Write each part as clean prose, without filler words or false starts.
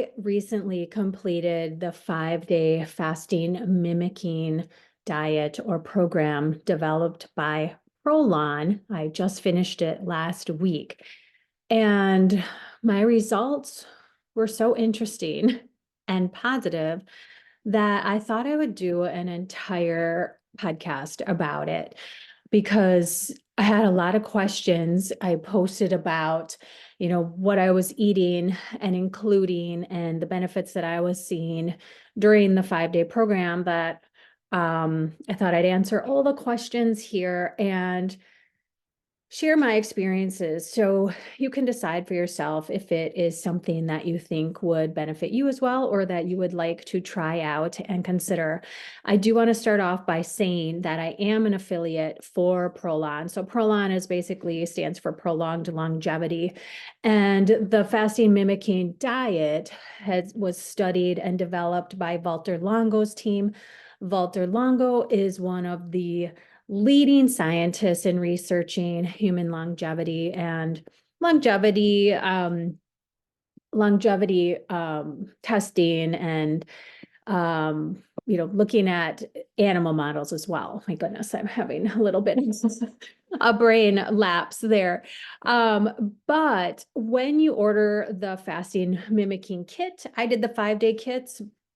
I recently completed the 5-day fasting mimicking diet or program developed by ProLon. I just finished it last week, and my results were so interesting and positive that I thought I would do an entire podcast about it because I had a lot of questions. I posted about, what I was eating and including and the benefits that I was seeing during the 5-day program that I thought I'd answer all the questions here and share my experiences so you can decide for yourself if it is something that you think would benefit you as well or that you would like to try out and consider. I do want to start off by saying that I am an affiliate for ProLon. So ProLon is basically stands for prolonged longevity, and the fasting mimicking diet was studied and developed by Walter Longo's team. Walter Longo is one of the leading scientists in researching human longevity and longevity testing and looking at animal models as well. My goodness, I'm having a little bit of a brain lapse there. But when you order the fasting mimicking kit, I did the 5-day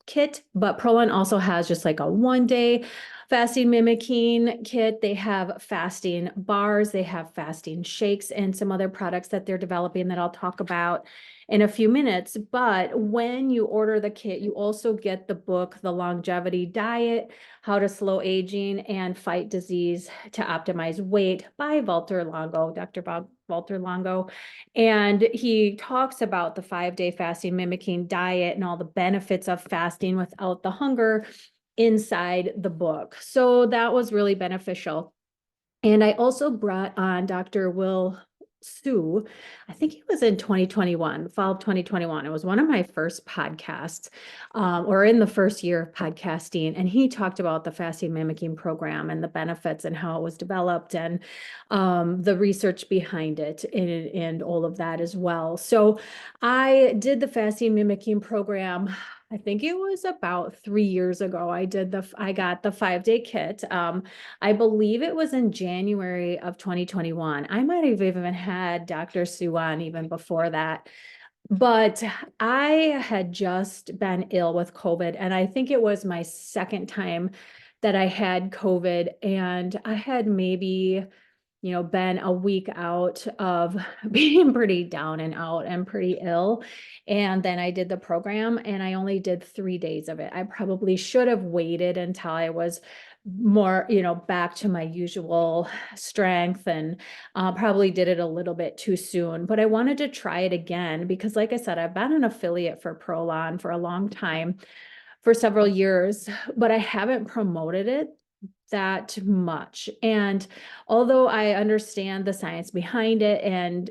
kit, but ProLon also has just like a 1-day fasting mimicking kit. They have fasting bars, they have fasting shakes, and some other products that they're developing that I'll talk about in a few minutes. But when you order the kit, you also get the book, The Longevity Diet, How to Slow Aging and Fight Disease to Optimize Weight by Walter Longo, Dr. Walter Longo. And he talks about the 5-day fasting mimicking diet and all the benefits of fasting without the hunger inside the book. So that was really beneficial. And I also brought on Dr. Will Sue. I think it was in 2021, fall of 2021. It was one of my first podcasts, or in the first year of podcasting. And he talked about the fasting mimicking program and the benefits and how it was developed and the research behind it and all of that as well. So I did the fasting mimicking program. I think it was about 3 years ago. I got the 5-day kit. I believe it was in January of 2021. I might have even had Dr. Sue on even before that. But I had just been ill with COVID, and I think it was my second time that I had COVID, and I had maybe been a week out of being pretty down and out and pretty ill. And then I did the program and I only did 3 days of it. I probably should have waited until I was more, back to my usual strength, and probably did it a little bit too soon. But I wanted to try it again because, like I said, I've been an affiliate for ProLon for a long time, for several years, but I haven't promoted it that much. And although I understand the science behind it and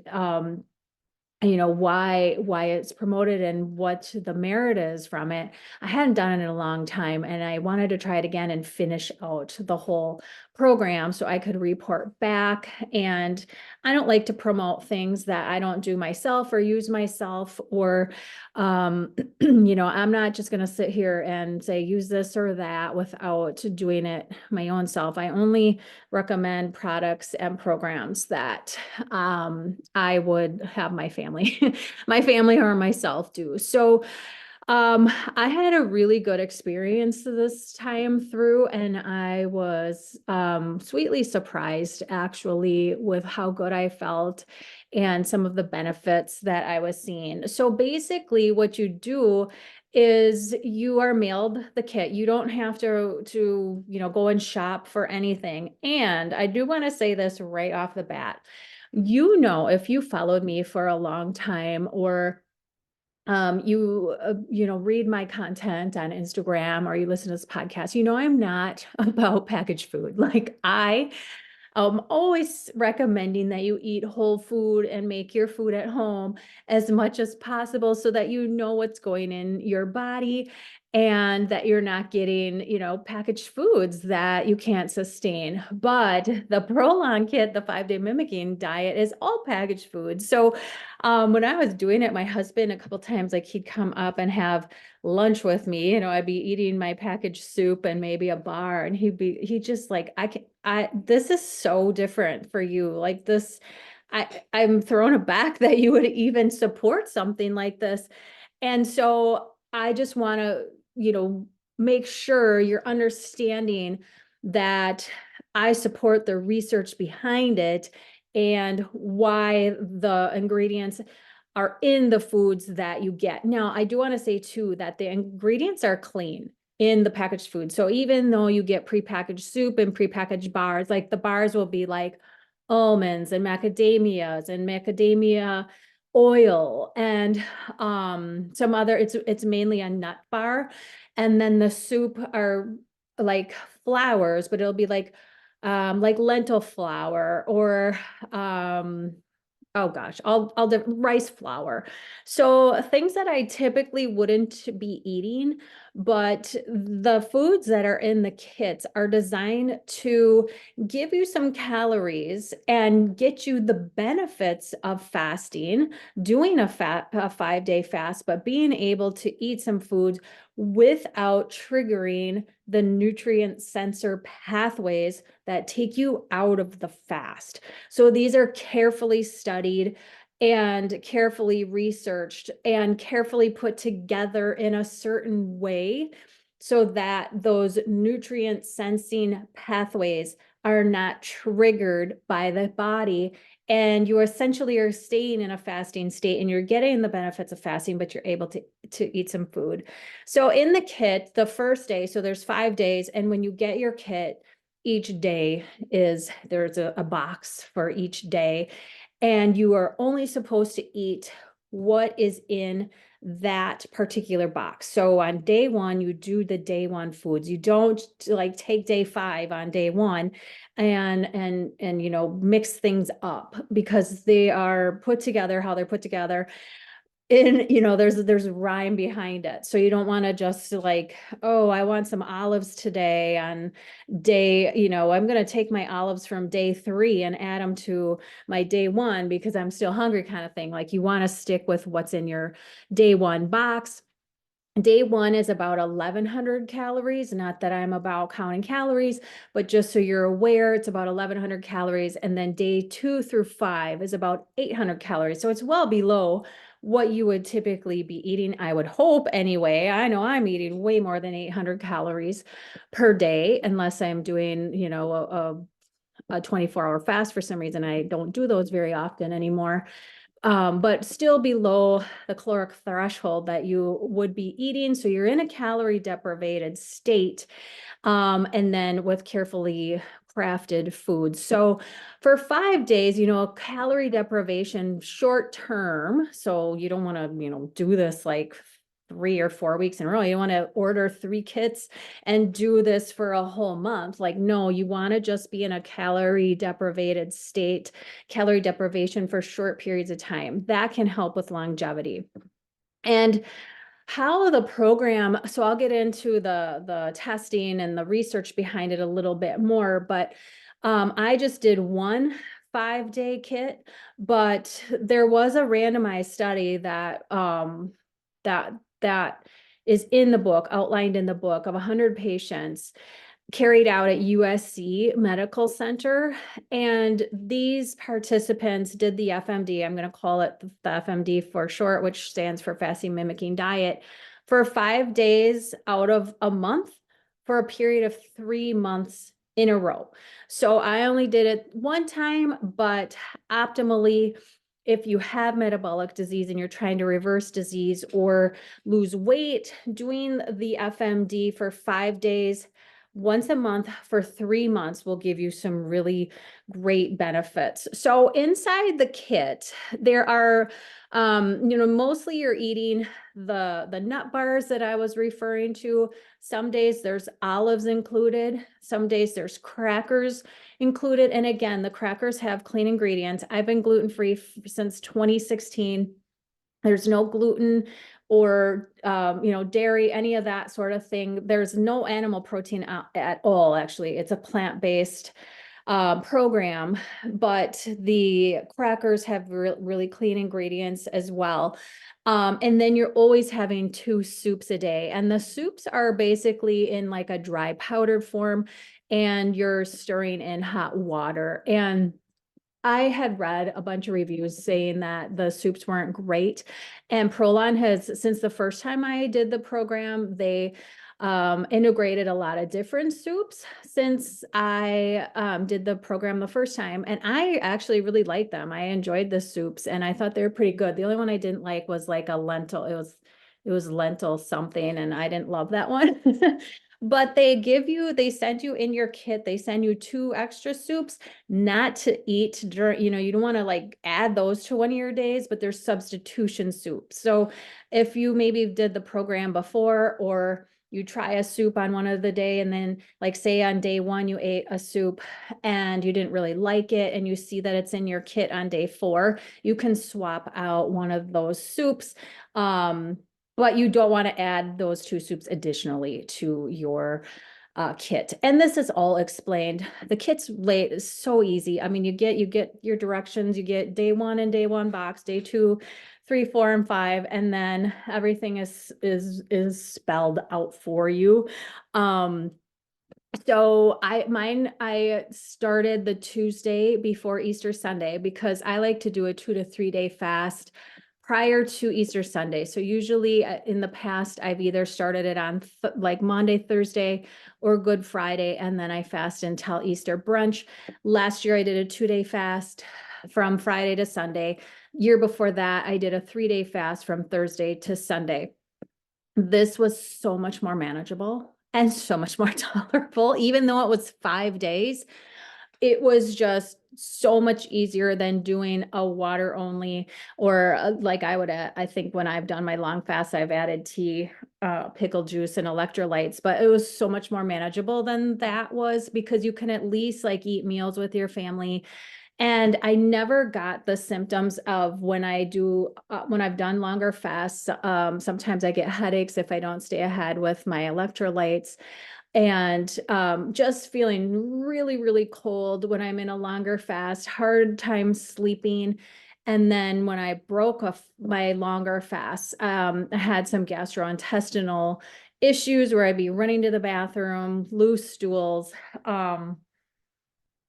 why it's promoted and what the merit is from it, I hadn't done it in a long time, and I wanted to try it again and finish out the whole program so I could report back. And I don't like to promote things that I don't do myself or use myself, or I'm not just going to sit here and say use this or that without doing it my own self. I only recommend products and programs that I would have my family, my family or myself do. So I had a really good experience this time through, and I was sweetly surprised actually with how good I felt and some of the benefits that I was seeing. So basically what you do is you are mailed the kit. You don't have to go and shop for anything. And I do want to say this right off the bat. If you followed me for a long time, or read my content on Instagram, or you listen to this podcast, I'm not about packaged food. Like I'm always recommending that you eat whole food and make your food at home as much as possible so that you know what's going in your body and that you're not getting, packaged foods that you can't sustain. But the ProLon kit, the 5-day mimicking diet, is all packaged food. So when I was doing it, my husband, a couple times, like he'd come up and have lunch with me, I'd be eating my packaged soup and maybe a bar, and he just like, this is so different for you. Like this, I'm thrown aback that you would even support something like this. And so I just want to, make sure you're understanding that I support the research behind it and why the ingredients are in the foods that you get. Now, I do want to say too that the ingredients are clean in the packaged food. So even though you get prepackaged soup and prepackaged bars, like the bars will be like almonds and macadamia oil and some other, it's mainly a nut bar. And then the soup are like flours, but it'll be like lentil flour or oh gosh, all the rice flour. So things that I typically wouldn't be eating, but the foods that are in the kits are designed to give you some calories and get you the benefits of fasting, doing a 5-day fast, but being able to eat some foods without triggering the nutrient sensor pathways that take you out of the fast. So these are carefully studied and carefully researched and carefully put together in a certain way so that those nutrient sensing pathways are not triggered by the body. And you essentially are staying in a fasting state and you're getting the benefits of fasting, but you're able to eat some food. So in the kit, the first day, so there's 5 days. And when you get your kit, each day there's a box for each day, and you are only supposed to eat what is in that particular box. So on day 1, you do the day 1 foods. You don't like take day 5 on day 1 and mix things up, because they are put together how they're put together. And there's a rhyme behind it. So you don't want to just like, oh, I want some olives today on day, I'm going to take my olives from day 3 and add them to my day 1 because I'm still hungry, kind of thing. Like you want to stick with what's in your day 1 box. Day 1 is about 1,100 calories. Not that I'm about counting calories, but just so you're aware, it's about 1,100 calories. And then day 2 through 5 is about 800 calories. So it's well below what you would typically be eating, I would hope anyway. I know I'm eating way more than 800 calories per day, unless I'm doing, a 24-hour fast. For some reason, I don't do those very often anymore. But still below the caloric threshold that you would be eating. So you're in a calorie deprivated state, and then with carefully crafted foods. So for 5 days, calorie deprivation short term. So you don't want to, do this like 3 or 4 weeks in a row. You want to order 3 kits and do this for a whole month. Like, no, you want to just be in a calorie deprivated state, calorie deprivation for short periods of time. That can help with longevity. And how the program, so I'll get into the testing and the research behind it a little bit more, but I just did one 5-day kit, but there was a randomized study that is in the book, outlined in the book, of 100 patients carried out at USC Medical Center. And these participants did the FMD. I'm going to call it the FMD for short, which stands for fasting mimicking diet, for 5 days out of a month for a period of 3 months in a row. So I only did it one time, but optimally, if you have metabolic disease and you're trying to reverse disease or lose weight, doing the FMD for 5 days once a month for 3 months will give you some really great benefits. So inside the kit, there are, mostly you're eating the nut bars that I was referring to. Some days there's olives included. Some days there's crackers included. And again, the crackers have clean ingredients. I've been gluten-free since 2016. There's no gluten or, dairy, any of that sort of thing. There's no animal protein at all, actually. It's a plant-based program, but the crackers have really clean ingredients as well. And then you're always having 2 soups a day. And the soups are basically in like a dry powdered form, and you're stirring in hot water. And I had read a bunch of reviews saying that the soups weren't great. And ProLon has, since the first time I did the program, they integrated a lot of different soups since I did the program the first time. And I actually really liked them. I enjoyed the soups and I thought they were pretty good. The only one I didn't like was like a lentil. It was lentil something, and I didn't love that one. But they send you in your kit, they send you 2 extra soups not to eat during, you don't want to like add those to one of your days, but there's substitution soups. So if you maybe did the program before, or you try a soup on one of the day, and then like say on day 1 you ate a soup and you didn't really like it, and you see that it's in your kit on day 4, you can swap out one of those soups. But you don't want to add those 2 soups additionally to your kit. And this is all explained. The kit's late is so easy. I mean, you get your directions, you get day 1 and day 1 box, day 2, 3, 4, and 5, and then everything is spelled out for you. So I started the Tuesday before Easter Sunday because I like to do a 2 to 3 day fast prior to Easter Sunday. So usually in the past, I've either started it on like Monday, Thursday, or Good Friday, and then I fast until Easter brunch. Last year I did a 2 day fast from Friday to Sunday. Year before that, I did a 3 day fast from Thursday to Sunday. This was so much more manageable and so much more tolerable, even though it was 5 days. It was just so much easier than doing a water only, or like I think when I've done my long fast, I've added tea, pickle juice, and electrolytes, but it was so much more manageable than that was, because you can at least like eat meals with your family. And I never got the symptoms of when I've done longer fasts. Sometimes I get headaches if I don't stay ahead with my electrolytes, and just feeling really, really cold when I'm in a longer fast, hard time sleeping. And then when I broke my longer fast, I had some gastrointestinal issues where I'd be running to the bathroom, loose stools. And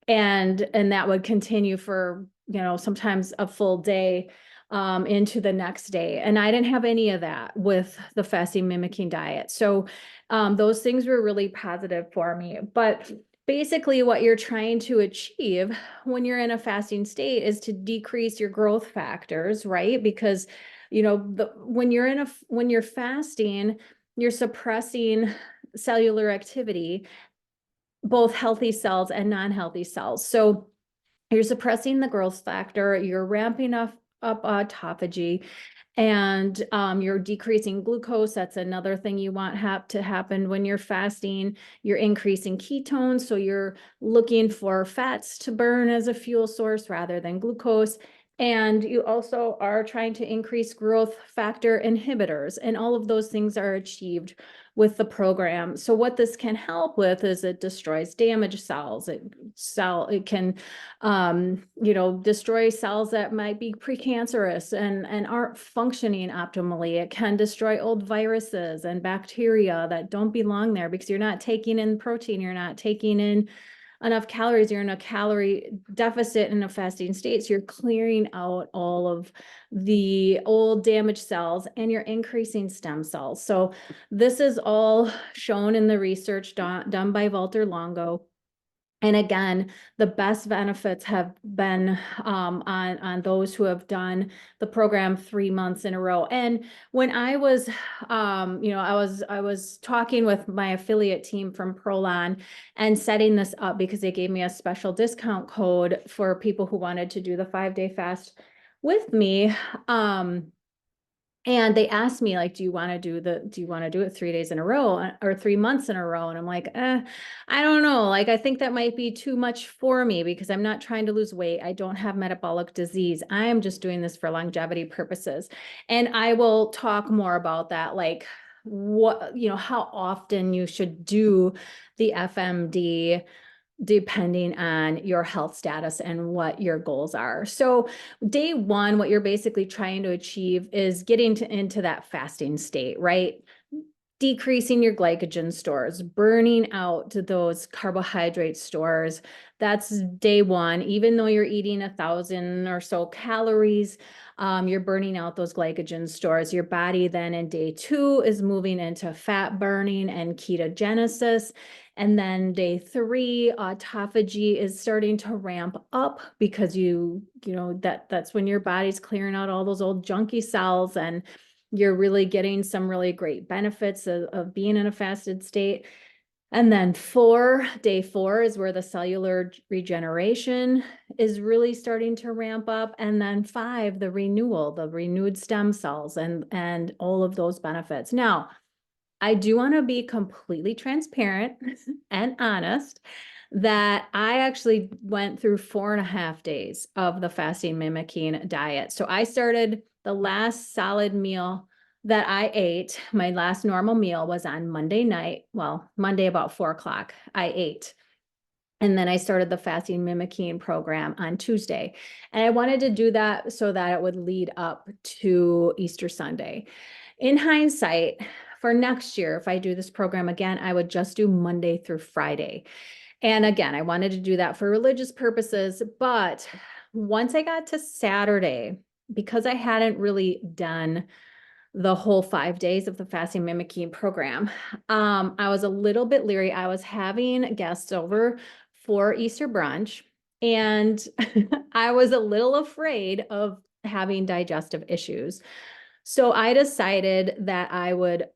that would continue for, sometimes a full day into the next day. And I didn't have any of that with the fasting mimicking diet. So those things were really positive for me. But basically what you're trying to achieve when you're in a fasting state is to decrease your growth factors, right? Because, when you're fasting, you're suppressing cellular activity, both healthy cells and non-healthy cells. So you're suppressing the growth factor, you're ramping up autophagy, and you're decreasing glucose. That's another thing you want to happen when you're fasting. You're increasing ketones, so you're looking for fats to burn as a fuel source rather than glucose. And you also are trying to increase growth factor inhibitors, and all of those things are achieved with the program. So what this can help with is it destroys damaged cells. It can destroy cells that might be precancerous and aren't functioning optimally. It can destroy old viruses and bacteria that don't belong there, because you're not taking in protein, you're not taking in enough calories, you're in a calorie deficit in a fasting state. So you're clearing out all of the old damaged cells, and you're increasing stem cells. So this is all shown in the research done by Walter Longo. And again, the best benefits have been on those who have done the program 3 months in a row. And when I was, I was talking with my affiliate team from ProLon and setting this up because they gave me a special discount code for people who wanted to do the 5-day fast with me. And they asked me, like, do you want to do it 3 days in a row or 3 months in a row? And I'm like, I don't know. Like, I think that might be too much for me because I'm not trying to lose weight. I don't have metabolic disease. I am just doing this for longevity purposes. And I will talk more about that, like how often you should do the FMD depending on your health status and what your goals are. So day one, what you're basically trying to achieve is getting into that fasting state, right? Decreasing your glycogen stores, burning out those carbohydrate stores. That's day one. Even though you're eating 1,000 or so calories, you're burning out those glycogen stores. Your body then in day two is moving into fat burning and ketogenesis. And then day three, autophagy is starting to ramp up because that's when your body's clearing out all those old junky cells and you're really getting some really great benefits of being in a fasted state. And then day four is where the cellular regeneration is really starting to ramp up. And then 5, the renewed stem cells and all of those benefits. Now, I do want to be completely transparent and honest that I actually went through 4.5 days of the fasting mimicking diet. So I started the last solid meal that I ate, my last normal meal was on Monday night. Well, Monday about 4 o'clock, I ate. And then I started the fasting mimicking program on Tuesday. And I wanted to do that so that it would lead up to Easter Sunday. In hindsight, for next year, if I do this program again, I would just do Monday through Friday. And again, I wanted to do that for religious purposes. But once I got to Saturday, because I hadn't really done the whole 5 days of the fasting mimicking program, I was a little bit leery. I was having guests over for Easter brunch, and I was a little afraid of having digestive issues. So I decided that I would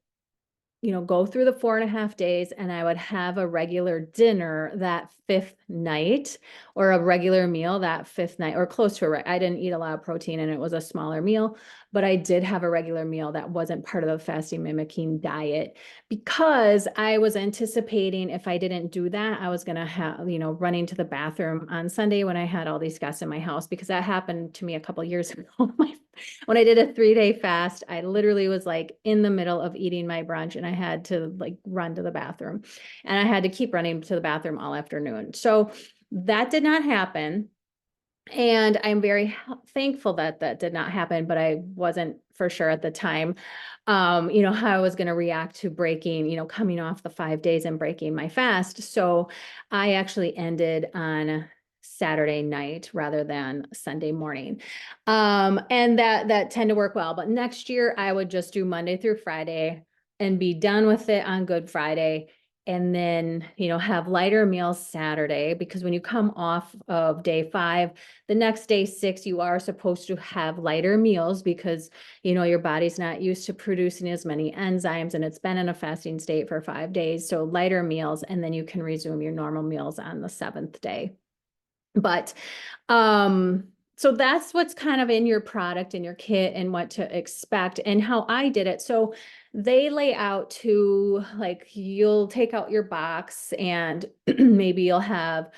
go through the 4.5 days and I would have a regular dinner that fifth night or a regular meal that fifth night or close to it. I didn't eat a lot of protein and it was a smaller meal, but I did have a regular meal that wasn't part of the fasting mimicking diet because I was anticipating if I didn't do that, I was going to have, running to the bathroom on Sunday when I had all these guests in my house because that happened to me a couple of years ago. When I did a 3-day fast, I literally was like in the middle of eating my brunch and I had to like run to the bathroom and I had to keep running to the bathroom all afternoon. So that did not happen. And I'm very thankful that that did not happen, but I wasn't for sure at the time, how I was going to react to breaking, coming off the 5 days and breaking my fast. So I actually ended on Saturday night rather than Sunday morning. And that tend to work well. But next year I would just do Monday through Friday and be done with it on Good Friday. And then, have lighter meals Saturday, because when you come off of day 5, the next day 6, you are supposed to have lighter meals because, your body's not used to producing as many enzymes and it's been in a fasting state for 5 days. So lighter meals, and then you can resume your normal meals on the 7th day. But, so that's what's kind of in your product and your kit and what to expect and how I did it. So they lay out to like, you'll take out your box and maybe you'll have,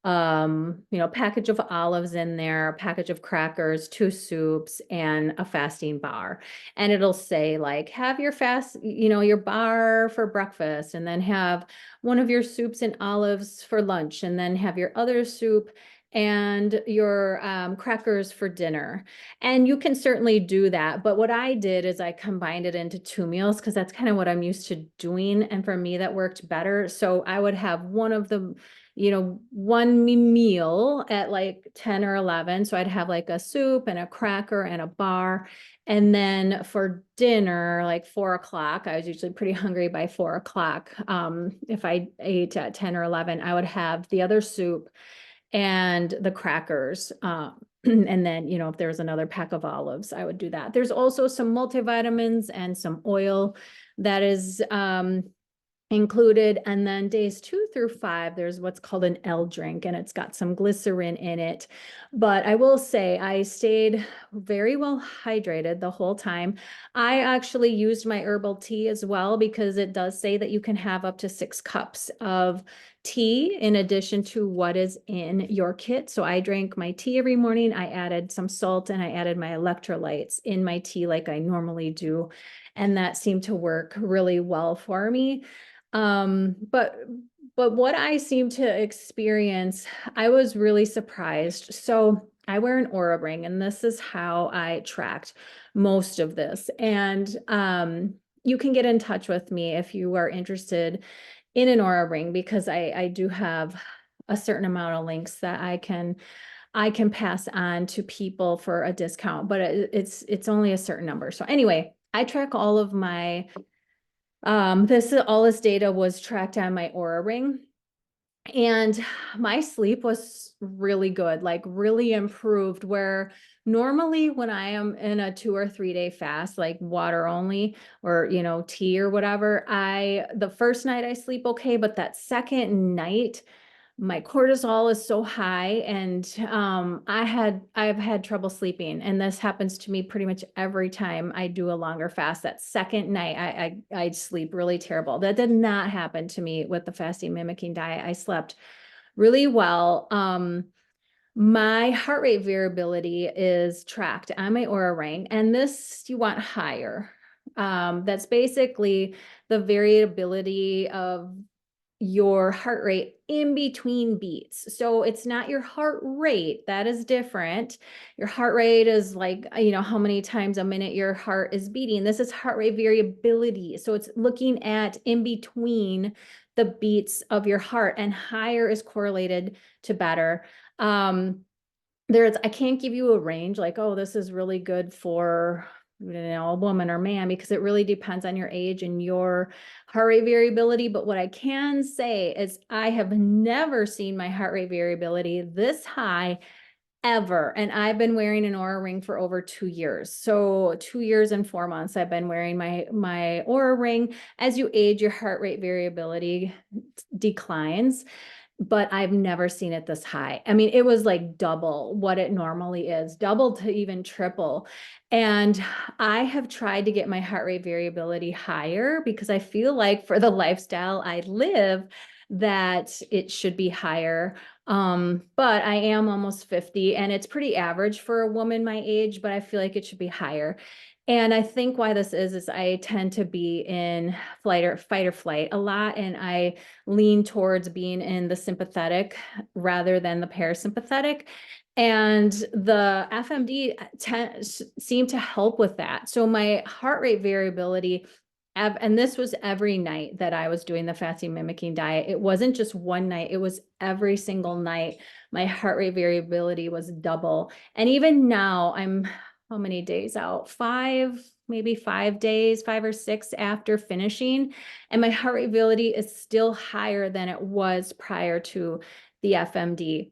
a package of olives in there, a package of crackers, 2 soups, and a fasting bar. And it'll say like, have your your bar for breakfast, and then have one of your soups and olives for lunch, and then have your other soup and your crackers for dinner. And you can certainly do that. But what I did is I combined it into 2 meals because that's kind of what I'm used to doing. And for me, that worked better. So I would have one of the, one meal at like 10 or 11. So I'd have like a soup and a cracker and a bar. And then for dinner, like 4 o'clock, I was usually pretty hungry by 4 o'clock. If I ate at 10 or 11, I would have the other soup and the crackers. And then, if there was another pack of olives, I would do that. There's also some multivitamins and some oil that is included. And then days 2 through 5, there's what's called an L drink, and it's got some glycerin in it. But I will say I stayed very well hydrated the whole time. I actually used my herbal tea as well, because it does say that you can have up to 6 cups of tea in addition to what is in your kit. So I drank my tea every morning. I added some salt and I added my electrolytes in my tea like I normally do. And that seemed to work really well for me. But what I seem to experience, I was really surprised. So I wear an Oura ring, and this is how I tracked most of this. And you can get in touch with me if you are interested in an Oura ring, because I do have a certain amount of links that I can pass on to people for a discount, but it's only a certain number. So anyway, I track all of my all this data was tracked on my Oura ring, and my sleep was really good, like really improved, where normally when I am in a 2 or 3 day fast, like water only, or, tea or whatever, the first night I sleep okay, but that second night, my cortisol is so high, and I've had trouble sleeping, and this happens to me pretty much every time I do a longer fast. That second night I sleep really terrible. That did not happen to me with the fasting mimicking diet. I slept really well. My heart rate variability is tracked on my Oura ring, and this you want higher. That's basically the variability of your heart rate in between beats. So it's not your heart rate, that is different. Your heart rate is like, how many times a minute your heart is beating. This is heart rate variability. So it's looking at in between the beats of your heart, and higher is correlated to better. I can't give you a range like, oh, this is really good for, a woman or man, because it really depends on your age and your heart rate variability. But what I can say is I have never seen my heart rate variability this high ever. And I've been wearing an Oura ring for over 2 years. So 2 years and 4 months, I've been wearing my Oura ring. As you age, your heart rate variability declines, but I've never seen it this high. I mean, it was like double what it normally is, double to even triple. And I have tried to get my heart rate variability higher, because I feel like for the lifestyle I live, that it should be higher. But I am almost 50, and it's pretty average for a woman my age, but I feel like it should be higher. And I think why this is I tend to be in fight or flight a lot, and I lean towards being in the sympathetic rather than the parasympathetic. And the FMD seem to help with that. So my heart rate variability, and this was every night that I was doing the fasting mimicking diet. It wasn't just one night, it was every single night. My heart rate variability was double. And even now, I'm how many days out? Maybe 5 days, 5 or 6 after finishing. And my heart rate variability is still higher than it was prior to the FMD.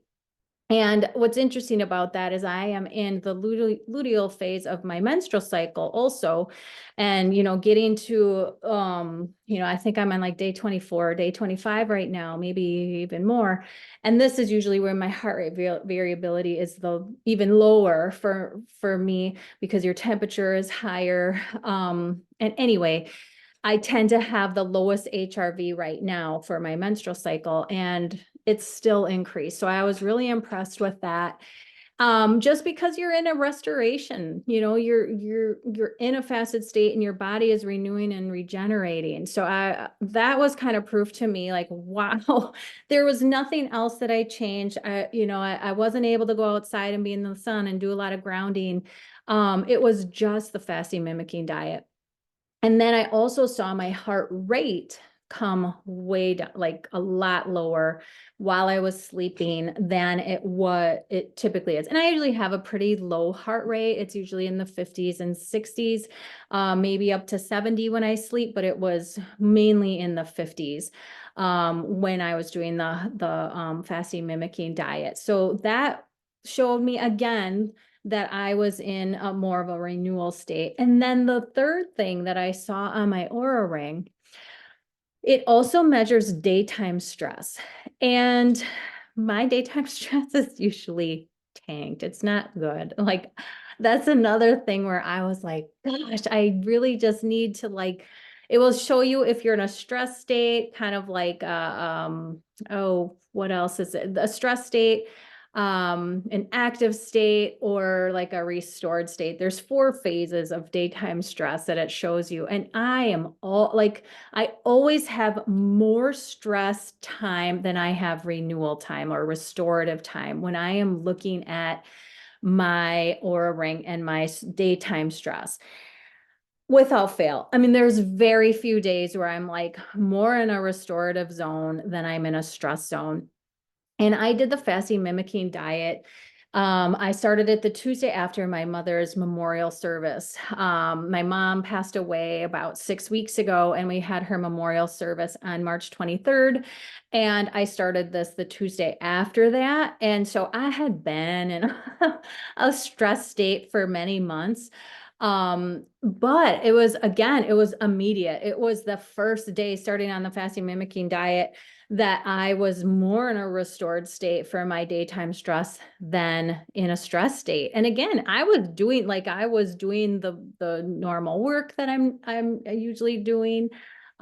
And what's interesting about that is I am in the luteal phase of my menstrual cycle also. And, getting to, I think I'm on like day 24, day 25 right now, maybe even more. And this is usually where my heart rate variability is even lower for me, because your temperature is higher. And anyway, I tend to have the lowest HRV right now for my menstrual cycle, and it's still increased. So I was really impressed with that. Just because you're in a restoration, you're in a fasted state and your body is renewing and regenerating. So that was kind of proof to me, like, wow, there was nothing else that I changed. I wasn't able to go outside and be in the sun and do a lot of grounding. It was just the fasting mimicking diet. And then I also saw my heart rate come way down, like a lot lower while I was sleeping than it typically is. And I usually have a pretty low heart rate. It's usually in the 50s and 60s, maybe up to 70 when I sleep, but it was mainly in the 50s when I was doing the fasting mimicking diet. So that showed me again that I was in a more of a renewal state. And then the third thing that I saw on my Oura ring, it also measures daytime stress. And my daytime stress is usually tanked. It's not good. Like, that's another thing where I was like, gosh, I really just need to, like, it will show you if you're in a stress state, kind of like oh, what else is it? A stress state, an active state, or like a restored state. There's 4 phases of daytime stress that it shows you. And I always have more stress time than I have renewal time or restorative time when I am looking at my Aura ring and my daytime stress. Without fail. I mean, there's very few days where I'm like more in a restorative zone than I'm in a stress zone. And I did the fasting mimicking diet. I started it the Tuesday after my mother's memorial service. My mom passed away about 6 weeks ago, and we had her memorial service on March 23rd. And I started this the Tuesday after that. And so I had been in a stress state for many months. But it was immediate. It was the first day starting on the fasting mimicking diet that I was more in a restored state for my daytime stress than in a stress state. And again, I was doing the normal work that I'm usually doing.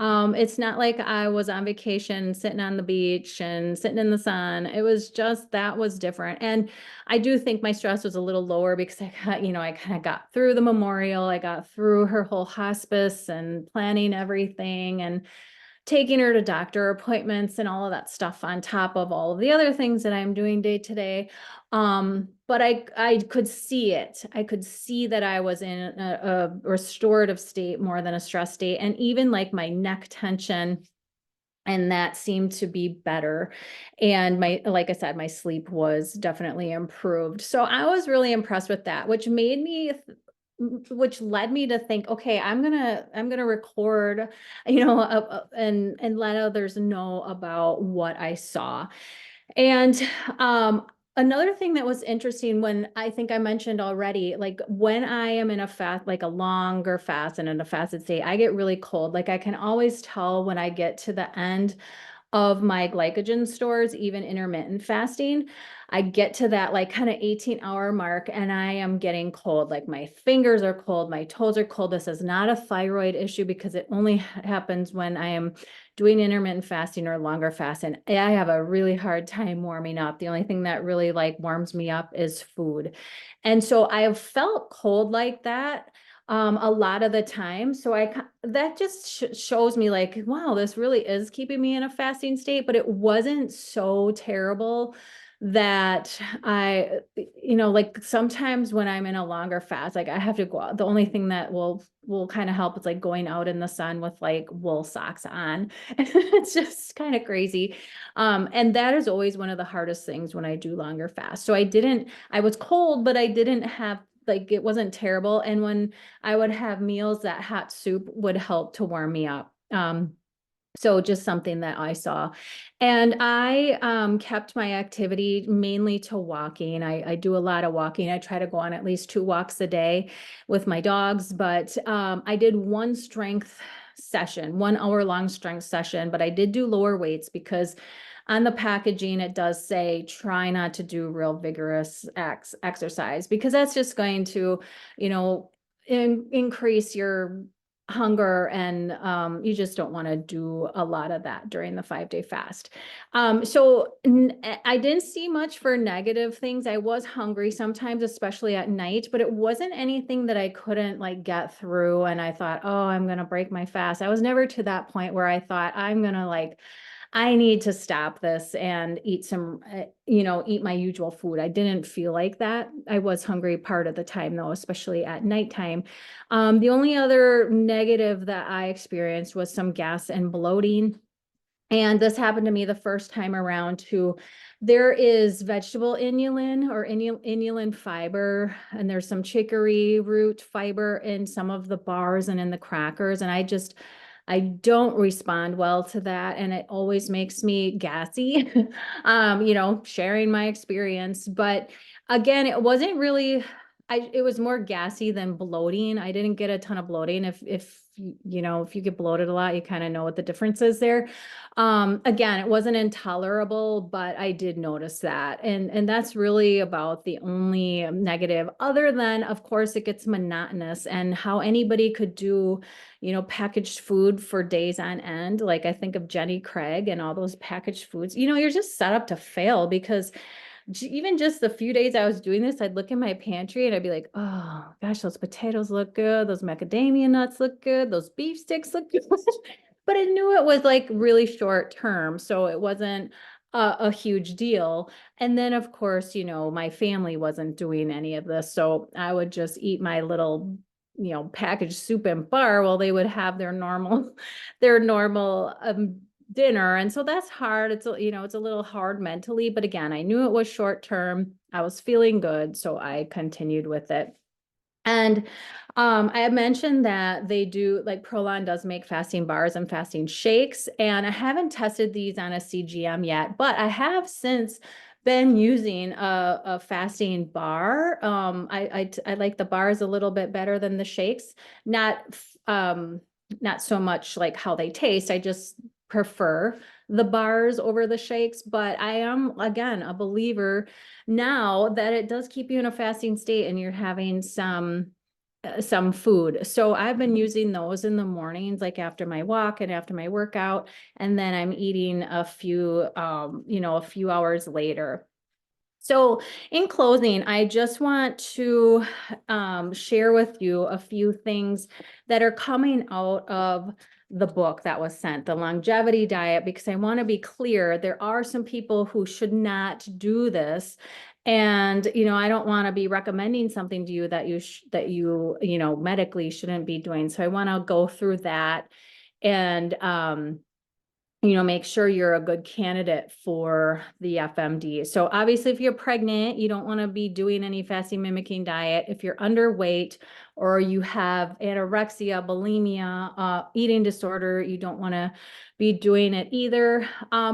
It's not like I was on vacation, sitting on the beach and sitting in the sun. It was just, that was different. And I do think my stress was a little lower because I kind of got through the memorial. I got through her whole hospice and planning everything and taking her to doctor appointments and all of that stuff on top of all of the other things that I'm doing day to day. But I could see it. I could see that I was in a restorative state more than a stress state. And even like my neck tension, and that seemed to be better. And like I said, my sleep was definitely improved. So I was really impressed with that, which led me to think, okay, I'm gonna record, and let others know about what I saw. And another thing that was interesting, when I think I mentioned already, like when I am in a fast, like a longer fast and in a fasted state, I get really cold. Like I can always tell when I get to the end of my glycogen stores, even intermittent fasting, I get to that like kind of 18-hour mark and I am getting cold. Like my fingers are cold, my toes are cold. This is not a thyroid issue because it only happens when I am doing intermittent fasting or longer fast. And I have a really hard time warming up. The only thing that really like warms me up is food. And so I have felt cold like that a lot of the time. So that just shows me like, wow, this really is keeping me in a fasting state, but it wasn't so terrible that like sometimes when I'm in a longer fast, like I have to go out. The only thing that will kind of help is like going out in the sun with like wool socks on. It's just kind of crazy. And that is always one of the hardest things when I do longer fast. So I was cold, but I didn't have like, it wasn't terrible. And when I would have meals, that hot soup would help to warm me up. So just something that I saw. And I kept my activity mainly to walking. I do a lot of walking. I try to go on at least 2 walks a day with my dogs, but I did one strength session, 1 hour long strength session, but I did do lower weights because on the packaging, it does say, try not to do real vigorous exercise because that's just going to, increase your hunger, and you just don't want to do a lot of that during the 5-day fast. So I didn't see much for negative things. I was hungry sometimes, especially at night, but it wasn't anything that I couldn't like get through. And I thought, oh, I'm going to break my fast. I was never to that point where I thought I'm going to like, I need to stop this and eat some, eat my usual food. I didn't feel like that. I was hungry part of the time though, especially at nighttime. The only other negative that I experienced was some gas and bloating. And this happened to me the first time around too. There is vegetable inulin or inulin fiber, and there's some chicory root fiber in some of the bars and in the crackers. And I don't respond well to that. And it always makes me gassy, sharing my experience. But again, it wasn't really, it was more gassy than bloating. I didn't get a ton of bloating. If you get bloated a lot, you kind of know what the difference is there. Again, it wasn't intolerable, but I did notice that. And that's really about the only negative, other than, of course, it gets monotonous, and how anybody could do, packaged food for days on end. Like I think of Jenny Craig and all those packaged foods, you're just set up to fail, because even just the few days I was doing this, I'd look in my pantry and I'd be like, oh gosh, those potatoes look good. Those macadamia nuts look good. Those beef sticks look good. But I knew it was like really short term. So it wasn't a huge deal. And then of course, my family wasn't doing any of this. So I would just eat my little, packaged soup and bar while they would have their normal, their normal, dinner. And so that's hard. It's a little hard mentally, but again, I knew it was short term. I was feeling good, so I continued with it. And I had mentioned that they do, like ProLon does make fasting bars and fasting shakes, and I haven't tested these on a CGM yet, but I have since been using a fasting bar. I like the bars a little bit better than the shakes. Not so much like how they taste. I just prefer the bars over the shakes, but I am again a believer now that it does keep you in a fasting state and you're having some food. So I've been using those in the mornings, like after my walk and after my workout, and then I'm eating a few hours later. So in closing, I just want to share with you a few things that are coming out of the book that was sent, the longevity diet, because I want to be clear, there are some people who should not do this. And, I don't want to be recommending something to you that you medically shouldn't be doing. So I want to go through that and, make sure you're a good candidate for the FMD. So obviously, if you're pregnant, you don't want to be doing any fasting mimicking diet. If you're underweight or you have anorexia, bulimia, eating disorder, you don't want to be doing it either.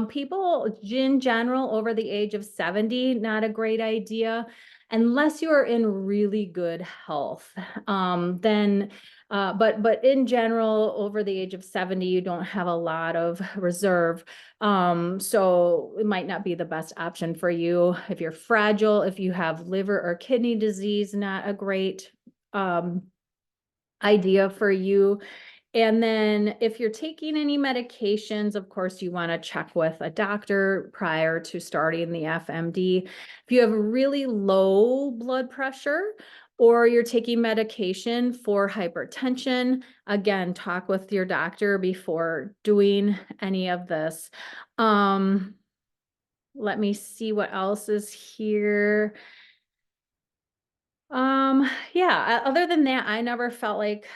People in general over the age of 70, not a great idea. Unless you're in really good health, then but in general, over the age of 70, you don't have a lot of reserve. So it might not be the best option for you. If you're fragile, if you have liver or kidney disease, not a great idea for you. And then if you're taking any medications, of course, you want to check with a doctor prior to starting the FMD. If you have really low blood pressure or you're taking medication for hypertension, again, talk with your doctor before doing any of this. Let me see what else is here. Yeah, other than that, I never felt like,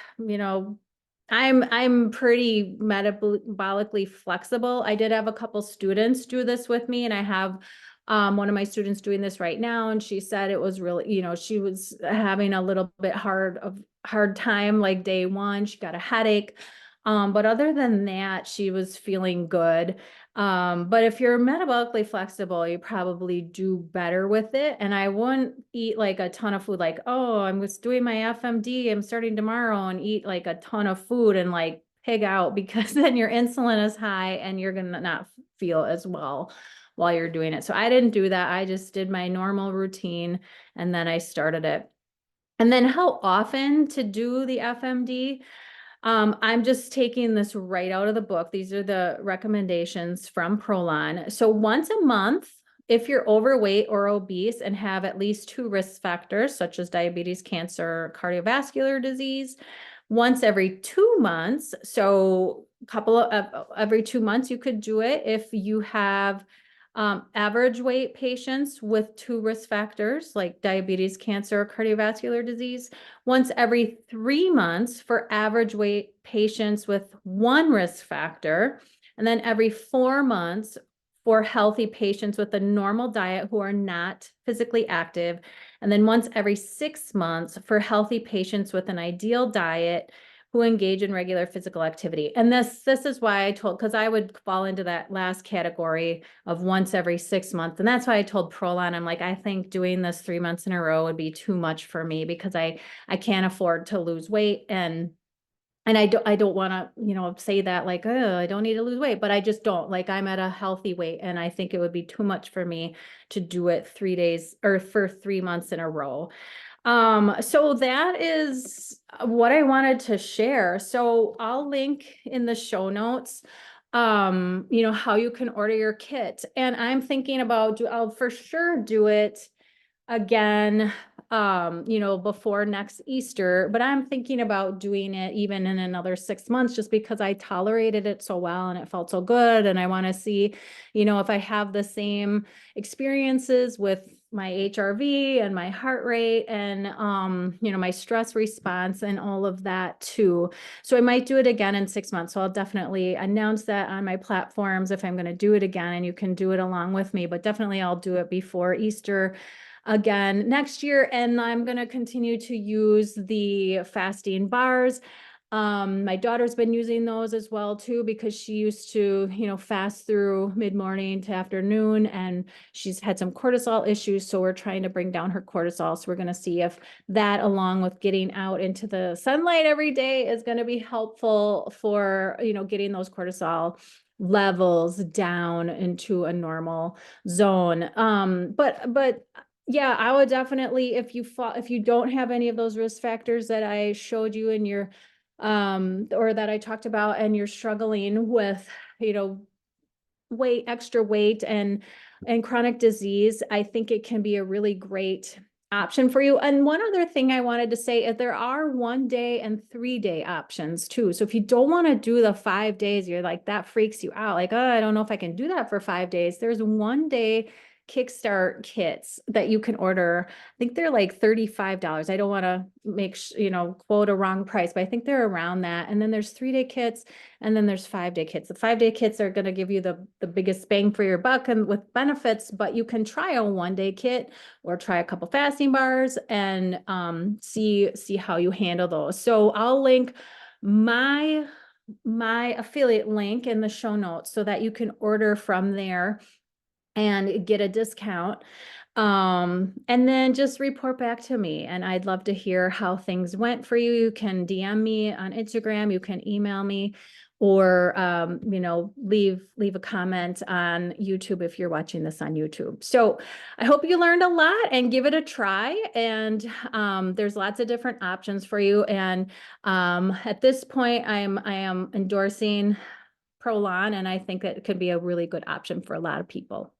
I'm pretty metabolically flexible. I did have a couple students do this with me, and I have one of my students doing this right now, and she said it was really, she was having a little bit hard time like day one. She got a headache. But other than that, she was feeling good. But if you're metabolically flexible, you probably do better with it. And I wouldn't eat like a ton of food, like, oh, I'm just doing my FMD, I'm starting tomorrow, and eat like a ton of food and like pig out, because then your insulin is high and you're gonna not feel as well while you're doing it. So I didn't do that. I just did my normal routine and then I started it. And then how often to do the FMD? I'm just taking this right out of the book. These are the recommendations from ProLon. So once a month, if you're overweight or obese and have at least 2 risk factors, such as diabetes, cancer, cardiovascular disease, once every 2 months, so a couple of every 2 months, you could do it if you have average weight patients with 2 risk factors like diabetes, cancer, cardiovascular disease. Once every 3 months for average weight patients with 1 risk factor, and then every 4 months for healthy patients with a normal diet who are not physically active, and then once every 6 months for healthy patients with an ideal diet who engage in regular physical activity. And this is why I told, because I would fall into that last category of once every 6 months. And that's why I told Prolon, I'm like, I think doing this 3 months in a row would be too much for me because I can't afford to lose weight. And I don't want to, say that like, oh, I don't need to lose weight, but I just don't. Like, I'm at a healthy weight and I think it would be too much for me to do it 3 days or for 3 months in a row. So that is what I wanted to share. So I'll link in the show notes, how you can order your kit. And I'm thinking about, I'll for sure do it again, before next Easter, but I'm thinking about doing it even in another 6 months just because I tolerated it so well and it felt so good. And I want to see, if I have the same experiences with my HRV and my heart rate and, my stress response and all of that too. So I might do it again in 6 months. So I'll definitely announce that on my platforms if I'm going to do it again, and you can do it along with me, but definitely I'll do it before Easter again next year. And I'm going to continue to use the fasting bars. My daughter's been using those as well too, because she used to, fast through mid-morning to afternoon, and she's had some cortisol issues. So we're trying to bring down her cortisol. So we're going to see if that, along with getting out into the sunlight every day, is going to be helpful for, getting those cortisol levels down into a normal zone. But yeah, I would definitely, if you don't have any of those risk factors that I showed you in your, or that I talked about, and you're struggling with, extra weight and chronic disease, I think it can be a really great option for you. And one other thing I wanted to say is there are 1 day and 3 day options too. So if you don't want to do the 5 days, you're like, that freaks you out. Like, oh, I don't know if I can do that for 5 days. There's 1 day Kickstart kits that you can order. I think they're like $35. I don't want to quote a wrong price, but I think they're around that. And then there's 3 day kits, and then there's 5 day kits. The 5 day kits are going to give you the biggest bang for your buck and with benefits, but you can try a 1 day kit or try a couple fasting bars and see how you handle those. So I'll link my affiliate link in the show notes so that you can order from there and get a discount. And then just report back to me. And I'd love to hear how things went for you. You can DM me on Instagram, you can email me, or leave a comment on YouTube if you're watching this on YouTube. So I hope you learned a lot and give it a try. And there's lots of different options for you. And at this point, I am endorsing ProLon, and I think that it could be a really good option for a lot of people.